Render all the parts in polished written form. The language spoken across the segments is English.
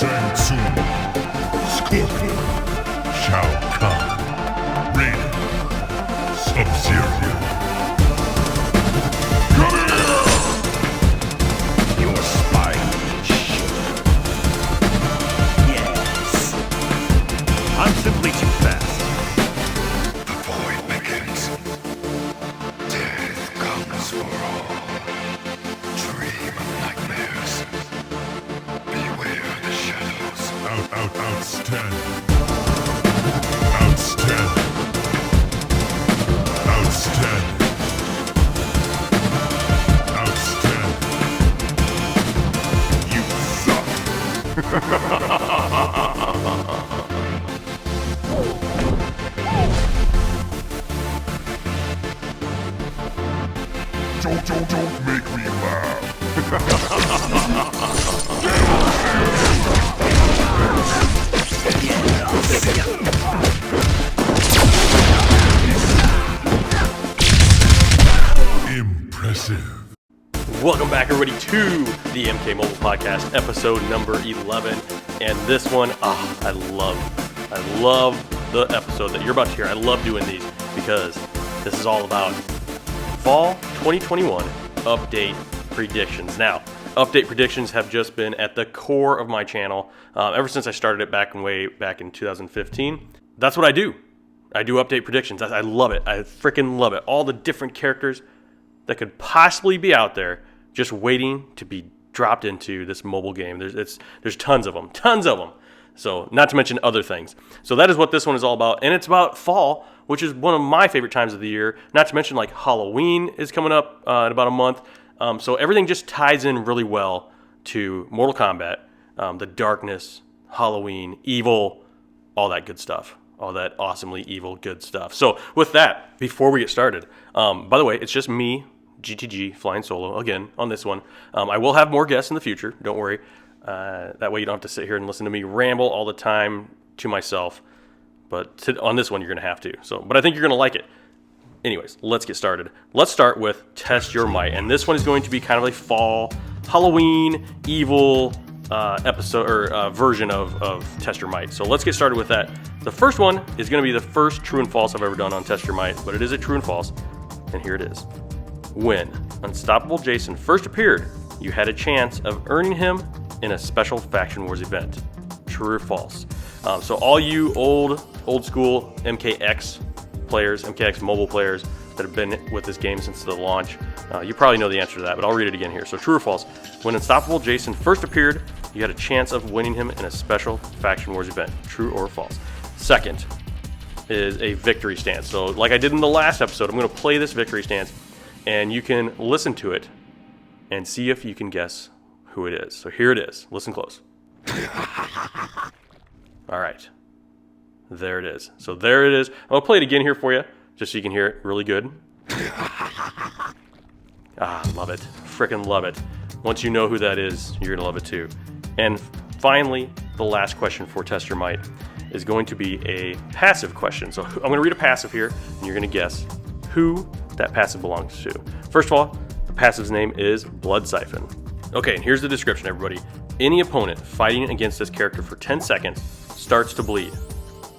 Shang Tsung, Scorpion, Shao Kahn, Raiden, Sub-Zero. Come here! Your spine will shake. Yes. I'm simply too fast. The void begins. Death comes for all. Dream of nightmares. Beware the shadows. Outstanding. Outstanding. Outstanding. Outstanding. You suck. Don't make me laugh. Impressive. Welcome back, everybody, to the MK Mobile Podcast, episode number 11. And this one, I love the episode that you're about to hear. I love doing these because this is all about Fall 2021 update predictions. Now, update predictions have just been at the core of my channel ever since I started it way back in 2015. That's what I do. I do update predictions. I love it. I freaking love it. All the different characters that could possibly be out there just waiting to be dropped into this mobile game. There's tons of them. So not to mention other things. So that is what this one is all about. And it's about fall, which is one of my favorite times of the year. Not to mention like Halloween is coming up in about a month. So everything just ties in really well to Mortal Kombat, the darkness, Halloween, evil, all that good stuff. All that awesomely evil good stuff. So with that, before we get started, by the way, it's just me, GTG, flying solo again on this one. I will have more guests in the future. Don't worry. That way you don't have to sit here and listen to me ramble all the time to myself. But on this one, you're going to have to. But I think you're going to like it. Anyways, let's get started. Let's start with Test Your Might. And this one is going to be kind of like fall, Halloween, evil episode or version of Test Your Might. So let's get started with that. The first one is going to be the first true and false I've ever done on Test Your Might. But it is a true and false. And here it is. When Unstoppable Jason first appeared, you had a chance of earning him in a special Faction Wars event. True or false? So all you old school MKX players, MKX mobile players that have been with this game since the launch, you probably know the answer to that, but I'll read it again here. So true or false? When Unstoppable Jason first appeared, you had a chance of winning him in a special Faction Wars event. True or false? Second is a victory stance. So like I did in the last episode, I'm going to play this victory stance, and you can listen to it and see if you can guess who it is. So here it is. Listen close. All right. There it is. So there it is. I'll play it again here for you, just so you can hear it really good. Love it. Freaking love it. Once you know who that is, you're going to love it too. And finally, the last question for Test Your Might is going to be a passive question. So I'm going to read a passive here, and you're going to guess who that passive belongs to. First of all, the passive's name is Blood Siphon. Okay, and here's the description, everybody. Any opponent fighting against this character for 10 seconds starts to bleed.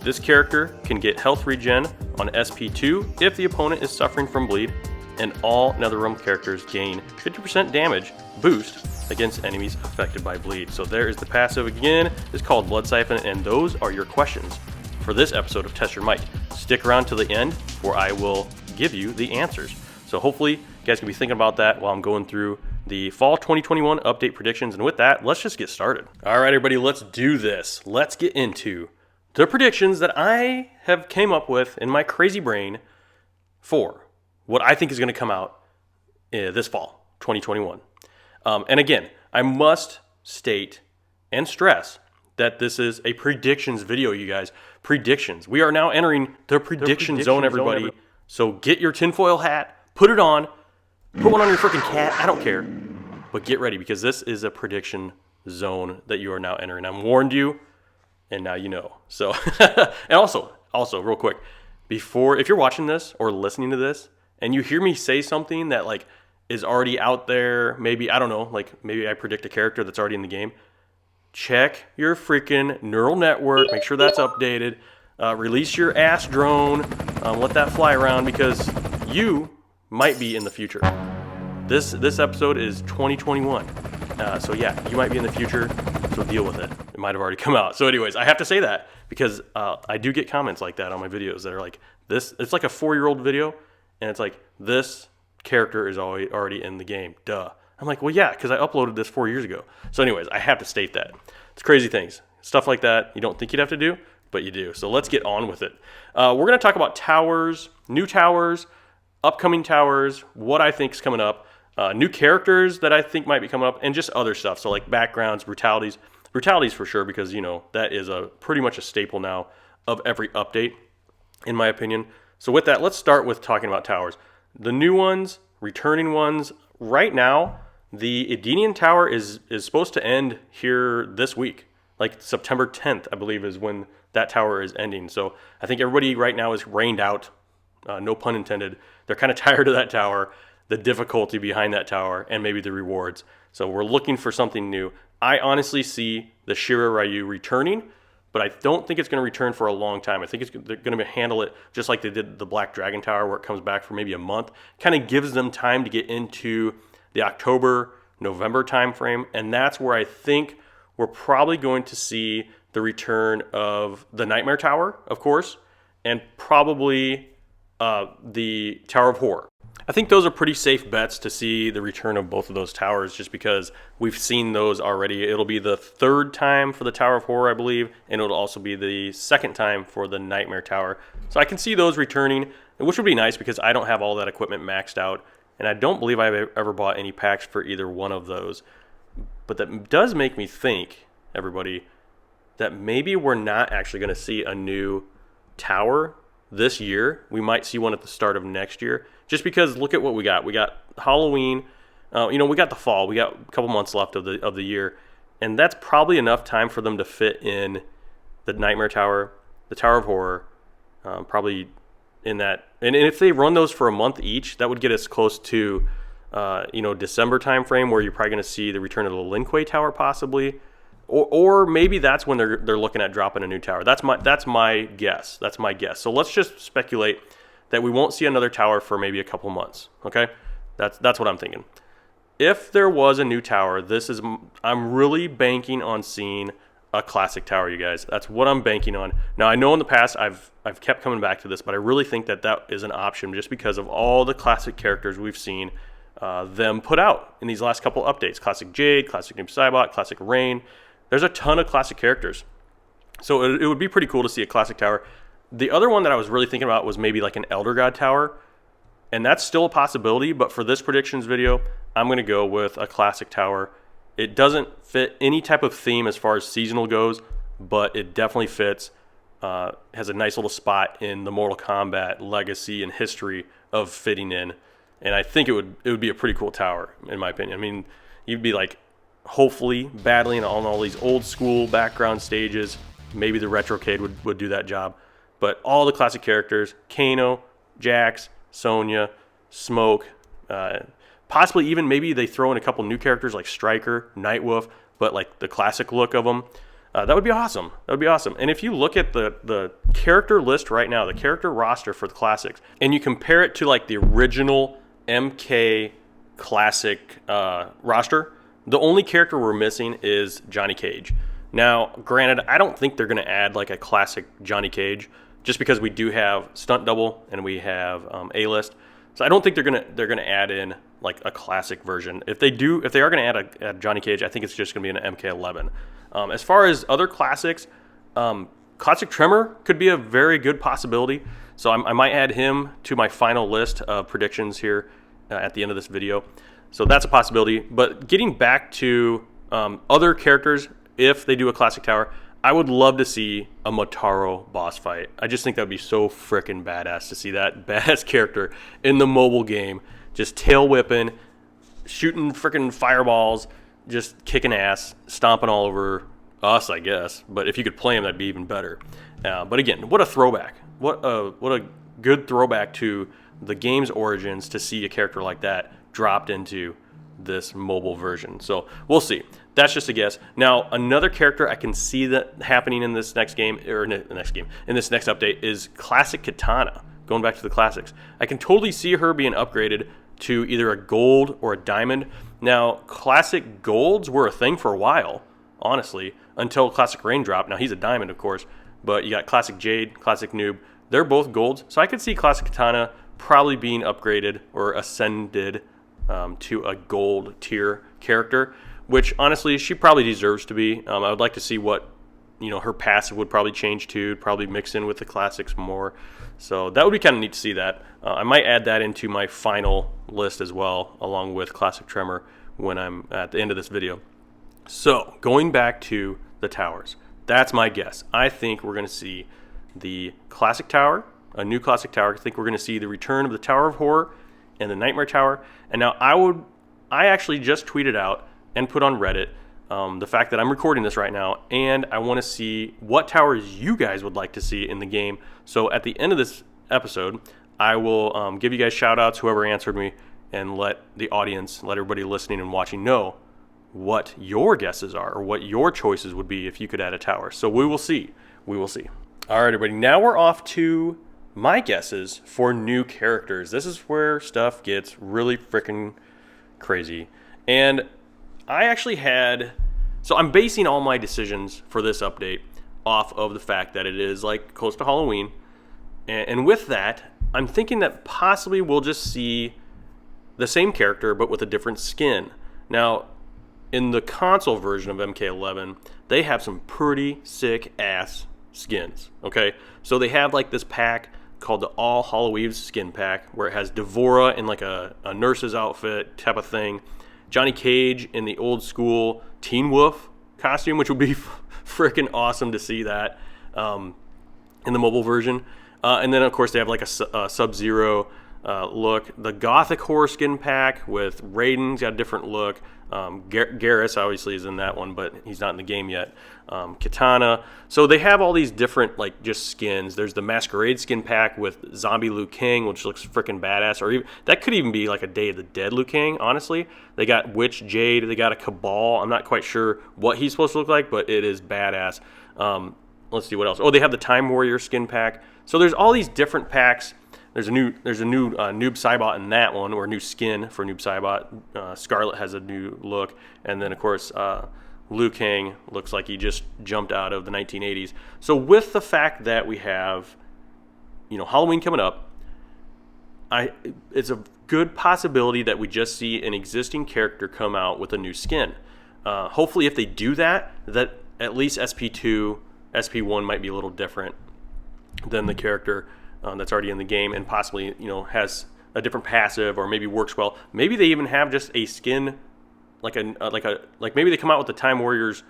This character can get health regen on SP2 if the opponent is suffering from bleed, and all NetherRealm characters gain 50% damage boost against enemies affected by bleed. So there is the passive again. It's called Blood Siphon, and those are your questions for this episode of Test Your Might. Stick around to the end where I will give you the answers. So hopefully you guys can be thinking about that while I'm going through the fall 2021 update predictions. And with that, let's just get started. All right, everybody, let's do this. Let's get into the predictions that I have came up with in my crazy brain for what I think is going to come out this fall 2021. And again, I must state and stress that this is a predictions video, you guys. Predictions. We are now entering the prediction zone, everybody. So get your tinfoil hat, put it on, put one on your freaking cat, I don't care. But get ready, because this is a prediction zone that you are now entering. I warned you, and now you know. So, and also, real quick, if you're watching this or listening to this, and you hear me say something that like is already out there, maybe, I don't know, like maybe I predict a character that's already in the game, check your freaking neural network, make sure that's updated, release your ass drone, let that fly around, because you might be in the future. This episode is 2021, so yeah, you might be in the future, so deal with it. It might have already come out. So anyways, I have to say that because I do get comments like that on my videos that are like, this, it's like a 4-year-old video, and it's like, this character is already in the game, duh. I'm like, well, yeah, because I uploaded this 4 years ago. So anyways, I have to state that. It's crazy things. Stuff like that you don't think you'd have to do, but you do. So let's get on with it. We're going to talk about towers, new towers, upcoming towers, what I think is coming up, new characters that I think might be coming up, and just other stuff. So like backgrounds, brutalities. Brutalities for sure, because, you know, that is pretty much a staple now of every update, in my opinion. So with that, let's start with talking about towers. The new ones, returning ones. Right now, the Edenian Tower is supposed to end here this week. Like September 10th, I believe, is when that tower is ending. So I think everybody right now is rained out, no pun intended. They're kind of tired of that tower, the difficulty behind that tower, and maybe the rewards. So we're looking for something new. I honestly see the Shira Ryu returning, but I don't think it's going to return for a long time. I think they're going to handle it just like they did the Black Dragon Tower, where it comes back for maybe a month. Kind of gives them time to get into the October, November timeframe, and that's where I think we're probably going to see the return of the Nightmare Tower, of course, and probably the Tower of Horror. I think those are pretty safe bets to see the return of both of those towers, just because we've seen those already. It'll be the 3rd time for the Tower of Horror, I believe, and it'll also be the 2nd time for the Nightmare Tower. So I can see those returning, which would be nice because I don't have all that equipment maxed out, and I don't believe I've ever bought any packs for either one of those. But that does make me think, everybody, that maybe we're not actually going to see a new tower this year. We might see one at the start of next year, just because look at what we got. We got Halloween, we got the fall. We got a couple months left of the year, and that's probably enough time for them to fit in the Nightmare Tower, the Tower of Horror, probably in that. And if they run those for a month each, that would get us close to December timeframe, where you're probably going to see the return of the Lin Kuei Tower possibly, or maybe that's when they're looking at dropping a new tower. That's my guess. That's my guess. So let's just speculate that we won't see another tower for maybe a couple months. Okay, that's what I'm thinking. If there was a new tower, I'm really banking on seeing a classic tower, you guys. That's what I'm banking on. Now, I know in the past I've kept coming back to this, but I really think that is an option just because of all the classic characters we've seen them put out in these last couple updates. Classic Jade, Classic Noob Saibot, Classic Rain. There's a ton of classic characters. So it would be pretty cool to see a classic tower. The other one that I was really thinking about was maybe like an Elder God tower, and that's still a possibility, but for this predictions video, I'm going to go with a classic tower. It doesn't fit any type of theme as far as seasonal goes, but it definitely fits. Has a nice little spot in the Mortal Kombat legacy and history of fitting in, and I think it would be a pretty cool tower, in my opinion. I mean, you'd be like hopefully battling on all these old school background stages. Maybe the Retrocade would do that job, but all the classic characters: Kano, Jax, Sonya, Smoke, possibly even maybe they throw in a couple new characters like Stryker, Nightwolf, but like the classic look of them. That would be awesome. That would be awesome. And if you look at the character list right now, the character roster for the classics, and you compare it to like the original MK classic roster, the only character we're missing is Johnny Cage. Now, granted, I don't think they're going to add like a classic Johnny Cage, just because we do have Stunt Double and we have A-List. So I don't think they're gonna add in like a classic version. If they are gonna add a Johnny Cage, I think it's just gonna be an MK11. As far as other classics, Classic Tremor could be a very good possibility. So I might add him to my final list of predictions here at the end of this video. So that's a possibility. But getting back to other characters, if they do a classic tower, I would love to see a Motaro boss fight. I just think that would be so freaking badass to see that badass character in the mobile game, just tail whipping, shooting freaking fireballs, just kicking ass, stomping all over us, I guess. But if you could play him, that'd be even better. But again, what a throwback. What a good throwback to the game's origins to see a character like that dropped into this mobile version. So we'll see. That's just a guess. Now, another character I can see that happening in this next game, or in this next update, is Classic Katana. Going back to the classics, I can totally see her being upgraded to either a gold or a diamond. Now, classic golds were a thing for a while, honestly, until Classic Raindrop. Now, he's a diamond, of course, but you got Classic Jade, Classic Noob. They're both golds, so I could see Classic Katana probably being upgraded or ascended to a gold tier character, which honestly she probably deserves to be. I would like to see what her passive would probably change to, probably mix in with the classics more. So that would be kind of neat to see that. I might add that into my final list as well, along with Classic Tremor when I'm at the end of this video. So going back to the towers, that's my guess. I think we're going to see the Classic Tower, a new Classic Tower. I think we're going to see the return of the Tower of Horror and the Nightmare Tower. And now I actually just tweeted out and put on Reddit the fact that I'm recording this right now, and I want to see what towers you guys would like to see in the game. So at the end of this episode, I will give you guys shout outs, whoever answered me, and let the audience, let everybody listening and watching know what your guesses are or what your choices would be if you could add a tower. So we will see. We will see. All right, everybody. Now we're off to my guesses for new characters. This is where stuff gets really freaking crazy. And I actually so I'm basing all my decisions for this update off of the fact that it is like close to Halloween. And with that, I'm thinking that possibly we'll just see the same character but with a different skin. Now, in the console version of MK11, they have some pretty sick ass skins, okay? So they have like this pack called the All Halloweens skin pack where it has Devora in like a nurse's outfit type of thing, Johnny Cage in the old school Teen Wolf costume, which would be freaking awesome to see that in the mobile version. And then, of course, they have like a Sub-Zero look. The Gothic Horror skin pack with Raiden's got a different look. Garrus obviously is in that one, but he's not in the game yet. Katana. So they have all these different like just skins. There's the Masquerade skin pack with Zombie Liu Kang, which looks freaking badass. Or even, that could even be like a Day of the Dead Liu Kang, honestly. They got Witch Jade. They got a Cabal. I'm not quite sure what he's supposed to look like, but it is badass. Let's see what else. Oh, they have the Time Warrior skin pack. So there's all these different packs. There's a new Noob Saibot in that one, or a new skin for Noob Saibot. Scarlet has a new look, and then of course Liu Kang looks like he just jumped out of the 1980s. So with the fact that we have Halloween coming up, it's a good possibility that we just see an existing character come out with a new skin. Hopefully, if they do that at least SP2, SP1 might be a little different than the character that's already in the game, and possibly has a different passive, or maybe works well. Maybe they even have just a skin like maybe they come out with the Time Warriors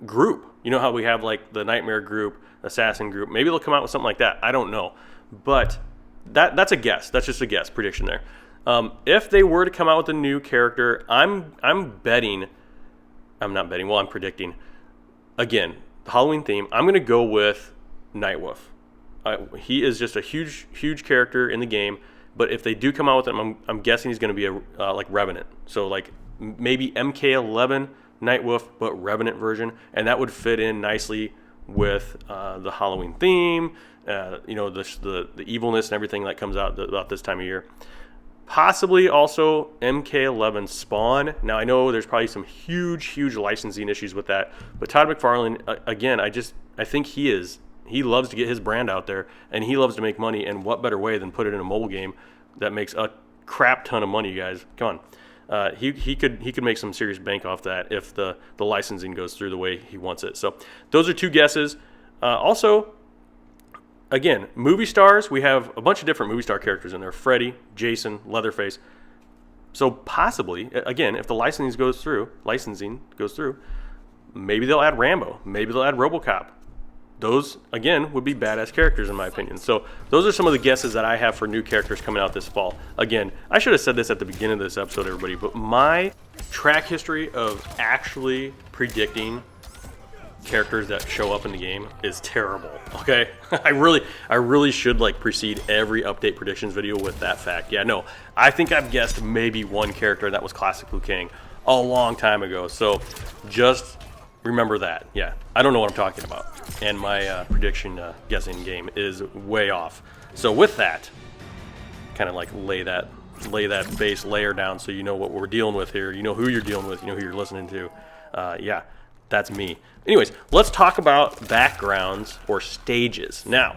group. You know how we have like the Nightmare group, Assassin group. Maybe they'll come out with something like that. I don't know, but that's a guess. That's just a guess prediction there. If they were to come out with a new character, I'm betting. I'm not betting. Well, I'm predicting. Again, the Halloween theme. I'm going to go with Nightwolf. He is just a huge character in the game, but if they do come out with him, I'm guessing he's going to be a like Revenant. So like maybe MK11 Nightwolf, but Revenant version, and that would fit in nicely with the Halloween theme. The evilness and everything that comes out about this time of year. Possibly also MK11 Spawn. Now I know there's probably some huge licensing issues with that, but Todd McFarlane, again, I think he loves to get his brand out there, and he loves to make money, and what better way than put it in a mobile game that makes a crap ton of money, you guys. Come on. He could make some serious bank off that if the licensing goes through the way he wants it. So those are two guesses. Also, again, movie stars, we have a bunch of different movie star characters in there. Freddy, Jason, Leatherface. So possibly, again, if the licensing goes through, maybe they'll add Rambo. Maybe they'll add RoboCop. Those, again, would be badass characters in my opinion. So those are some of the guesses that I have for new characters coming out this fall. Again, I should have said this at the beginning of this episode, everybody, but my track history of actually predicting characters that show up in the game is terrible, okay? I really should like precede every update predictions video with that fact. Yeah, no, I think I've guessed maybe one character, and that was Classic Liu Kang. a long time ago. So just remember that. Yeah, I don't know what I'm talking about. And my prediction guessing game is way off. So with that, kind of like lay that base layer down so you know what we're dealing with here. You know who you're dealing with. You know who you're listening to. Yeah, that's me. Anyways, let's talk about backgrounds or stages. Now,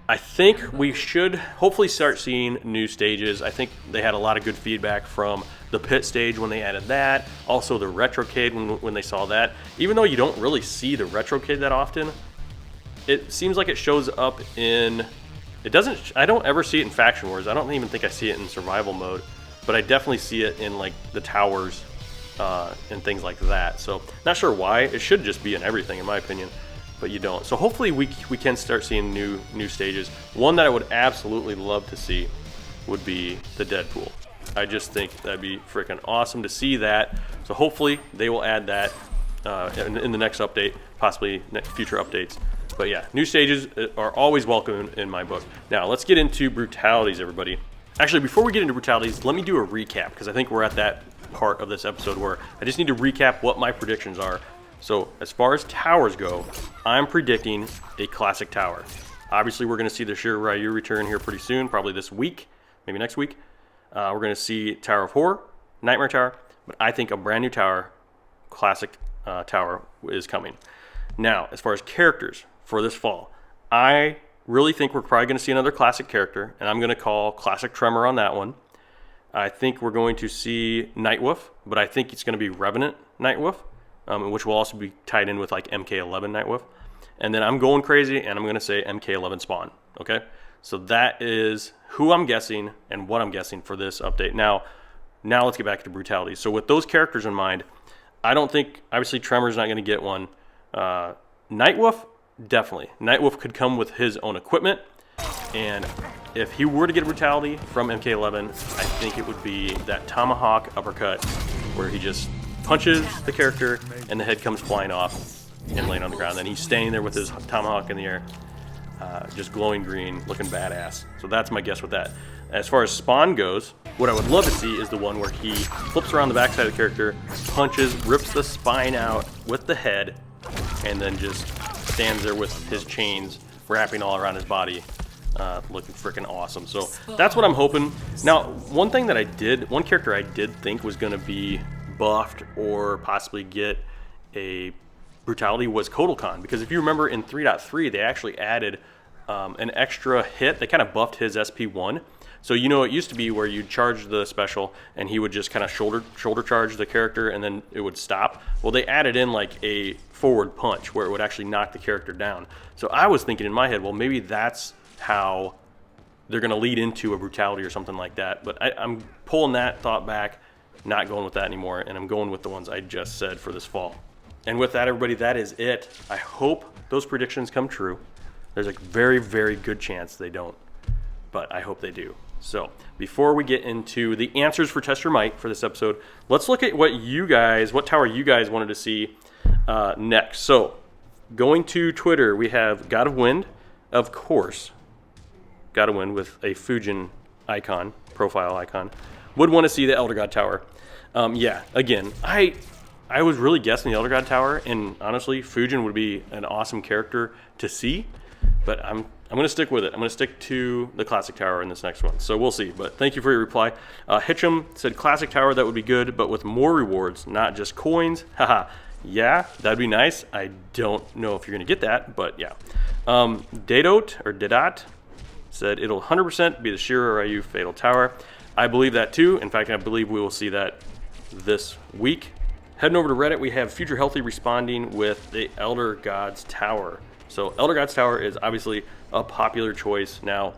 I think we should hopefully start seeing new stages. I think they had a lot of good feedback from the pit stage when they added that. Also the retrocade when they saw that. Even though you don't really see the retrocade that often, it seems like it shows up in... It doesn't... I don't ever see it in Faction Wars. I don't even think I see it in survival mode. But I definitely see it in like the towers and things like that. So not sure why. It should just be in everything in my opinion. But you don't. So hopefully we can start seeing new stages. One that I would absolutely love to see would be the Deadpool. I just think that'd be freaking awesome to see that. So hopefully they will add that in the next update, possibly future updates. But yeah, new stages are always welcome in my book. Now let's get into brutalities, everybody. Actually, before we get into brutalities, let me do a recap because I think we're at that part of this episode where I just need to recap what my predictions are. So as far as towers go, I'm predicting a classic tower. Obviously, we're going to see the Shiro Ryu return here pretty soon, probably this week, maybe next week. We're going to see Tower of Horror, Nightmare Tower, but I think a brand new tower, classic tower, is coming. Now, as far as characters for this fall, I really think we're probably going to see another classic character, and I'm going to call Classic Tremor on that one. I think we're going to see Nightwolf, but I think it's going to be Revenant Nightwolf. Which will also be tied in with like MK11 Nightwolf. And then I'm going crazy and I'm going to say MK11 Spawn. Okay? So that is who I'm guessing and what I'm guessing for this update. Now let's get back to brutality. So with those characters in mind, I don't think, obviously Tremor's not going to get one. Nightwolf, definitely. Nightwolf could come with his own equipment. And if he were to get a brutality from MK11, I think it would be that tomahawk uppercut where he just punches the character and the head comes flying off and laying on the ground. Then he's standing there with his tomahawk in the air, just glowing green, looking badass. So that's my guess with that. As far as Spawn goes, what I would love to see is the one where he flips around the backside of the character, punches, rips the spine out with the head, and then just stands there with his chains wrapping all around his body, looking freaking awesome. So that's what I'm hoping. Now, one character I did think was going to be buffed or possibly get a brutality was Kotal, because if you remember in 3.3 they actually added an extra hit. They kind of buffed his SP1. So you know it used to be where you'd charge the special and he would just kind of shoulder charge the character and then it would stop. Well, they added in like a forward punch where it would actually knock the character down. So I was thinking in my head, well, maybe that's how they're going to lead into a brutality or something like that. But I'm pulling that thought back, not going with that anymore, and I'm going with the ones I just said for this fall. And with that, everybody, that is it. I hope those predictions come true. There's a very, very good chance they don't, but I hope they do. So before we get into the answers for Test Your Might for this episode, let's look at what tower you guys wanted to see next. So going to Twitter, we have God of Wind, of course. God of Wind with a Fujin icon, profile icon. Would want to see the Elder God Tower. Yeah, again, I was really guessing the Elder God Tower, and honestly, Fujin would be an awesome character to see, but I'm going to stick with it. I'm going to stick to the Classic Tower in this next one, so we'll see. But thank you for your reply. Hitchum said Classic Tower, that would be good, but with more rewards, not just coins. Haha, yeah, that'd be nice. I don't know if you're going to get that, but yeah. Dedot said it'll 100% be the Shiro Ryu Fatal Tower. I believe that too. In fact, I believe we will see that this week. Heading over to Reddit, we have Future Healthy responding with the Elder Gods Tower. So Elder Gods Tower is obviously a popular choice. Now,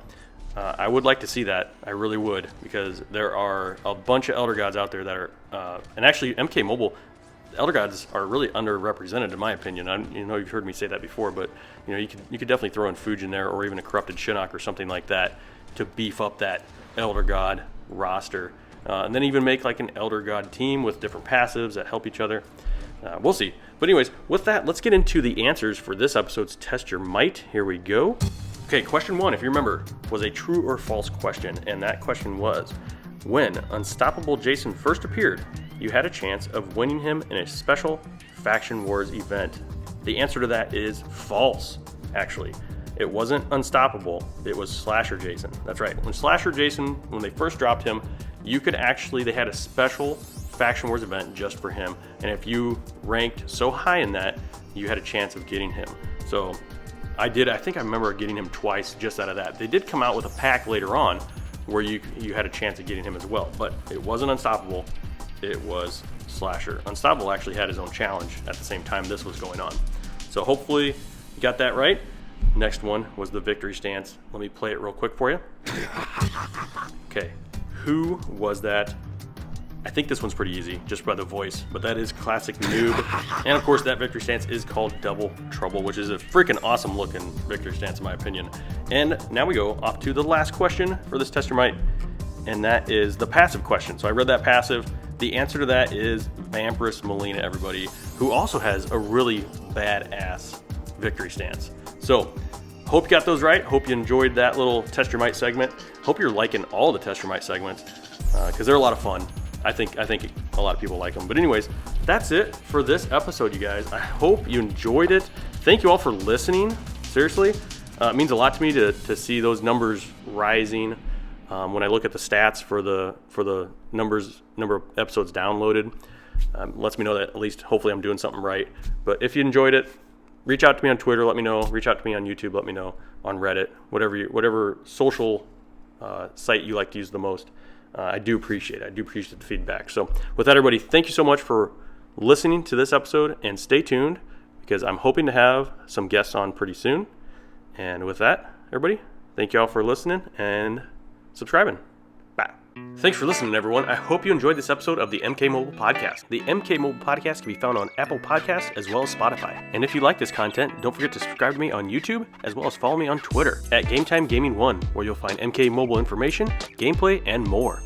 I would like to see that. I really would, because there are a bunch of Elder Gods out there that are, and actually MK Mobile, Elder Gods are really underrepresented in my opinion. You've heard me say that before, but you could definitely throw in Fujin there, or even a Corrupted Shinnok or something like that to beef up that Elder God roster, and then even make like an Elder God team with different passives that help each other. We'll see. But anyways, with that, let's get into the answers for this episode's Test Your Might. Here we go. Okay, question 1, if you remember, was a true or false question, and that question was, when Unstoppable Jason first appeared, you had a chance of winning him in a special Faction Wars event. The answer to that is false, actually. It wasn't Unstoppable, it was Slasher Jason. That's right. When Slasher Jason, when they first dropped him, you could actually, they had a special Faction Wars event just for him. And if you ranked so high in that, you had a chance of getting him. So I think I remember getting him twice just out of that. They did come out with a pack later on where you had a chance of getting him as well, but it wasn't Unstoppable, it was Slasher. Unstoppable actually had his own challenge at the same time this was going on. So hopefully you got that right. Next one was the victory stance. Let me play it real quick for you. Okay, who was that? I think this one's pretty easy, just by the voice, but that is classic Noob. And of course, that victory stance is called Double Trouble, which is a freaking awesome looking victory stance in my opinion. And now we go off to the last question for this Test Your Might, and that is the passive question. So I read that passive. The answer to that is Vampirus Molina, everybody, who also has a really badass victory stance. So hope you got those right. Hope you enjoyed that little Test Your Might segment. Hope you're liking all the Test Your Might segments because they're a lot of fun. I think a lot of people like them. But anyways, that's it for this episode, you guys. I hope you enjoyed it. Thank you all for listening. Seriously, it means a lot to me to see those numbers rising. When I look at the stats for the number of episodes downloaded, lets me know that at least hopefully I'm doing something right. But if you enjoyed it, reach out to me on Twitter. Let me know. Reach out to me on YouTube. Let me know on Reddit. Whatever social site you like to use the most. I do appreciate it. I do appreciate the feedback. So with that, everybody, thank you so much for listening to this episode, and stay tuned because I'm hoping to have some guests on pretty soon. And with that, everybody, thank you all for listening and subscribing. Bye. Thanks for listening, everyone. I hope you enjoyed this episode of the MK Mobile Podcast. The MK Mobile Podcast can be found on Apple Podcasts as well as Spotify. And if you like this content, don't forget to subscribe to me on YouTube as well as follow me on Twitter at Gametimegaming1, where you'll find MK Mobile information, gameplay, and more.